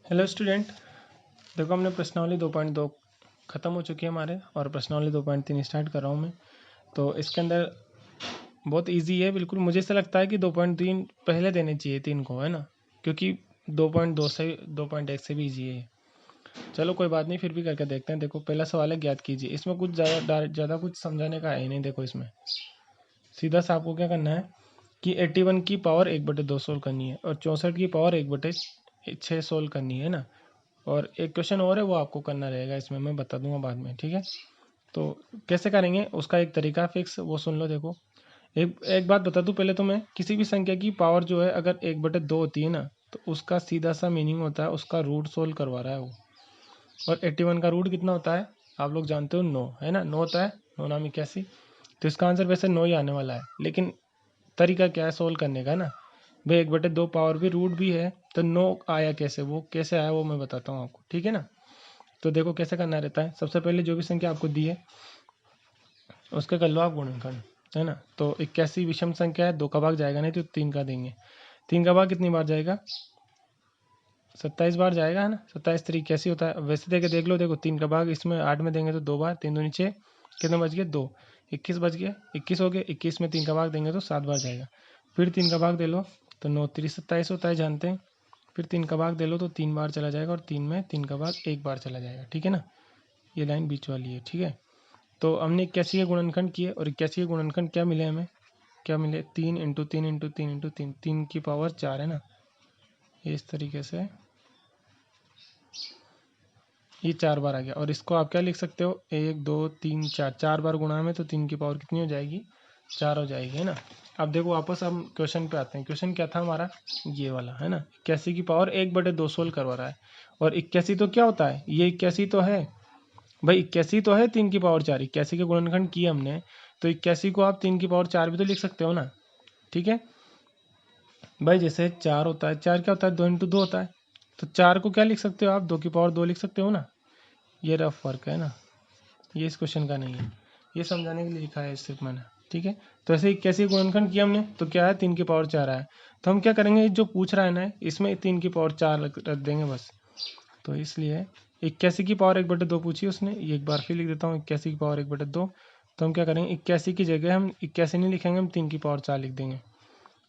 Hello student. देखो हमने प्रश्नावली 2.2 ख़त्म हो चुकी है हमारे और प्रश्नावली 2.3 स्टार्ट कर रहा हूँ मैं। तो इसके अंदर बहुत इजी है बिल्कुल। मुझे ऐसा लगता है कि 2.3 पहले देने चाहिए 3 को, है ना, क्योंकि 2.2 से 2.1 से भी इजी है। चलो कोई बात नहीं, फिर भी करके देखते हैं। देखो पहला सवाल है, ज्ञात कीजिए। इसमें कुछ ज़्यादा कुछ समझाने का है ही नहीं। देखो इसमें सीधा सा आपको क्या करना है कि 81 की पावर 1/2 सोल्व करनी है और 64 की पावर 1/6 सोल्व करनी है ना। और एक क्वेश्चन और है, वो आपको करना रहेगा, इसमें मैं बता दूंगा बाद में, ठीक है। तो कैसे करेंगे उसका एक तरीका फिक्स, वो सुन लो। देखो एक एक बात बता दूं पहले, तो मैं किसी भी संख्या की पावर जो है अगर 1/2 होती है ना, तो उसका सीधा सा मीनिंग होता है उसका रूट सोल्व करवा रहा है वो। और 81 का रूट कितना होता है आप लोग जानते हो, 9 है ना। 9 होता है, 9 नाम 81। तो इसका आंसर वैसे 9 ही आने वाला है, लेकिन तरीका क्या है सोल्व करने का ना भाई। 1/2 पावर भी रूट भी है, तो 9 आया कैसे, वो कैसे आया वो मैं बताता हूँ आपको, ठीक है ना। तो देखो कैसे करना रहता है। सबसे पहले जो भी संख्या आपको दी है उसके कर लो आप गुणनखंड, है ना। तो 81 विषम संख्या है, 2 का भाग जाएगा नहीं तो 3 का देंगे। 3 का भाग कितनी बार जाएगा, 27 बार जाएगा, है ना। 27 3 81 होता है। वैसे देख लो, देखो 3 का भाग इसमें 8 में देंगे तो 2 बार, 3 दूनी 6, कितने बच गए 2, 21 बच गए, 21 हो गए। 21 में 3 का भाग देंगे तो 7 बार जाएगा। फिर 3 का भाग दे लो तो 9 3 27 होता है, जानते हैं। फिर 3 का भाग दे लो तो 3 बार चला जाएगा, और 3 में 3 का भाग 1 बार चला जाएगा, ठीक है ना। ये लाइन बीच वाली है, ठीक है। तो हमने 81 के गुणनखंड किए, और 81 के गुणनखंड क्या मिले हमें, क्या मिले, 3 इंटू 3 इंटू 3 इंटू 3, 3 की पावर 4, है ना। ये इस तरीके से ये 4 बार आ गया। और इसको आप क्या लिख सकते हो, 1 2 3 4, 4 बार गुणा में तो 3 की पावर कितनी हो जाएगी, 4 हो जाएगी, है ना। अब देखो वापस हम क्वेश्चन पे आते हैं। क्वेश्चन क्या था हमारा, ये वाला, है ना। 81 की पावर 1/2 सोल्व करवा रहा है। और 81 तो क्या होता है, ये 81 तो है भाई, 81 तो है 3 की पावर 4। 81 के गुणनखंड किए हमने, तो 81 को आप 3 की पावर 4 भी तो लिख सकते हो ना, ठीक है भाई। जैसे 4 होता है, 4 क्या होता है, 2 इंटू 2 होता है। तो 4 को क्या लिख सकते हो आप, 2 की पावर 2 लिख सकते हो ना। ये रफ वर्क है ना, ये इस क्वेश्चन का नहीं है, ये समझाने के लिए लिखा है सिर्फ मैंने, ठीक है। तो ऐसे 81 गुणनखंड किया हमने, तो क्या है 3 की पावर 4 आया। तो हम क्या करेंगे, जो पूछ रहा है ना इसमें 3 की पावर 4 रख देंगे बस। तो इसलिए 81 की पावर 1/2 पूछी उसने, ये एक बार फिर लिख देता हूँ, 81 की पावर 1/2। तो हम क्या करेंगे, 81 की जगह हम 81 नहीं लिखेंगे, हम 3 की पावर 4 लिख देंगे।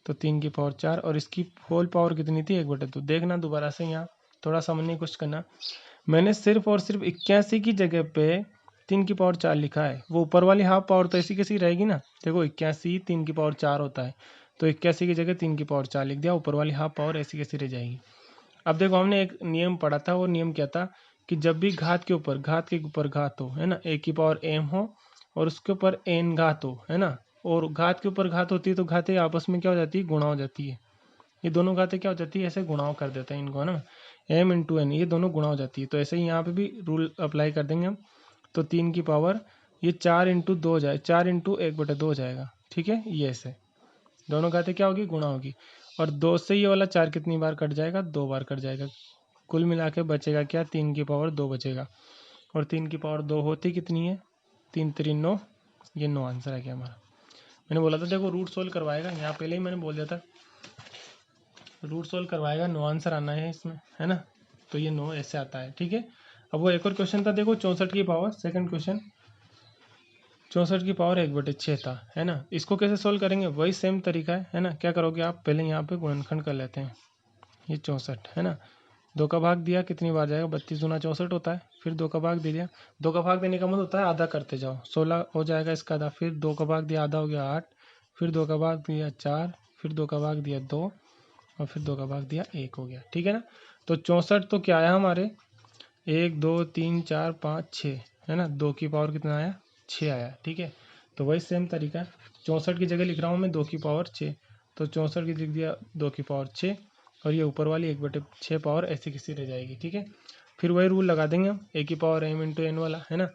तो 3 की पावर 4, और इसकी होल पावर कितनी थी, 1/2। देखना दोबारा से यहाँ थोड़ा समझने की कोशिश करना। मैंने सिर्फ और सिर्फ 81 की जगह पे 3 की पावर 4 लिखा है, वो ऊपर वाली हाफ पावर तो ऐसी कैसी रहेगी ना। देखो 81 3 की पावर 4 होता है, तो 81 की जगह 3 की पावर 4 लिख दिया, ऊपर वाली हाफ पावर ऐसी कैसी रह जाएगी। अब देखो हमने एक नियम पढ़ा था, वो नियम क्या था कि जब भी घात के ऊपर घात हो, है ना, a की पावर m हो और उसके ऊपर n घात हो, है ना, और घात के ऊपर घात होती है तो घातें आपस में क्या हो जाती है, गुणा हो जाती है। ये दोनों घातें क्या हो जाती है, ऐसे गुणाव कर देते हैं इनको, है ना, m इंटू एन, ये दोनों गुणा हो जाती है। तो ऐसे ही यहाँ पे भी रूल अप्लाई कर देंगे हम। तो 3 की पावर ये 4 इंटू 2 हो जाए, 4 इंटू 1/2 हो जाएगा, ठीक है। ये ऐसे दोनों घातें क्या होगी, गुणा होगी। और 2 से ये वाला 4 कितनी बार कट जाएगा, 2 बार कट जाएगा। कुल मिला के बचेगा क्या, 3 की पावर 2 बचेगा। और 3 की पावर 2 होती कितनी है, 3 3 9, ये 9 आंसर है क्या हमारा। मैंने बोला था देखो रूट सोल्व करवाएगा, यहाँ पहले ही मैंने बोल दिया था रूट सोल्व करवाएगा, 9 आंसर आना है इसमें, है ना। तो ये 9 ऐसे आता है, ठीक है। अब वो एक और क्वेश्चन था, देखो 64 की पावर, सेकंड क्वेश्चन, 64 की पावर 1/6 था, है ना। इसको कैसे सोल्व करेंगे, वही सेम तरीका है ना। क्या करोगे आप, पहले यहाँ पे गुणनखंड कर लेते हैं। ये 64, है ना, 2 का भाग दिया कितनी बार जाएगा, 32 दूना 64 होता है। फिर 2 का भाग दे दिया, 2 का भाग देने का मतलब होता है आधा करते जाओ, 16 हो जाएगा इसका आधा। फिर 2 का भाग दिया, आधा हो गया 8। फिर 2 का भाग दिया 4, फिर 2 का भाग दिया 2, और फिर 2 का भाग दिया 1 हो गया, ठीक है ना। तो 64 तो क्या आया हमारे, 1 2 3 4 5 6, है ना। 2 की पावर कितना आया, 6 आया, ठीक है। तो वही सेम तरीका, 64 की जगह लिख रहा हूँ मैं 2 की पावर 6। तो 64 की लिख दिया 2 की पावर 6, और ये ऊपर वाली 1/6 पावर ऐसी किसी रह जाएगी, ठीक है। फिर वही रूल लगा देंगे हम, a की पावर m इंटू एन वाला, है ना।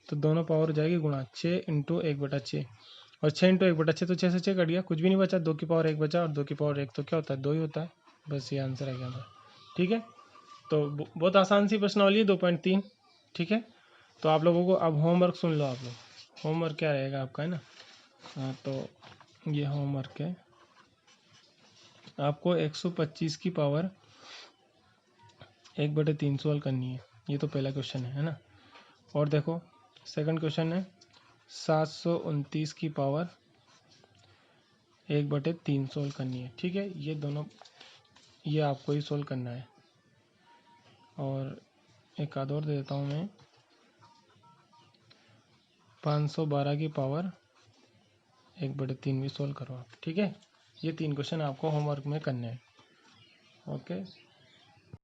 तो दोनों पावर हो जाएगी गुणा, 6 इंटू 1/6, और 6 इंटू 1/6 तो 6 से 6 कट गया, कुछ भी नहीं बचा। 2 की पावर 1 बचा, और 2 की पावर 1 तो क्या होता है, 2 ही होता है। बस ये आंसर है क्या हमारा, ठीक है। तो बहुत आसान सी प्रश्नावली है 2.3, ठीक है। तो आप लोगों को अब होमवर्क सुन लो, आप लोग होमवर्क क्या रहेगा आपका, है ना। हाँ, तो ये होमवर्क है आपको 125 की पावर 1/3 सॉल्व करनी है। ये तो पहला क्वेश्चन है ना। और देखो सेकंड क्वेश्चन है 729 की पावर 1/3 सॉल्व करनी है। ठीक है, ये दोनों ये आपको ही सॉल्व करना है। और एक आध और दे देता हूँ मैं, 512 की पावर 1/3 भी सॉल्व करो आप। ठीक है, ये 3 क्वेश्चन आपको होमवर्क में करने हैं। ओके।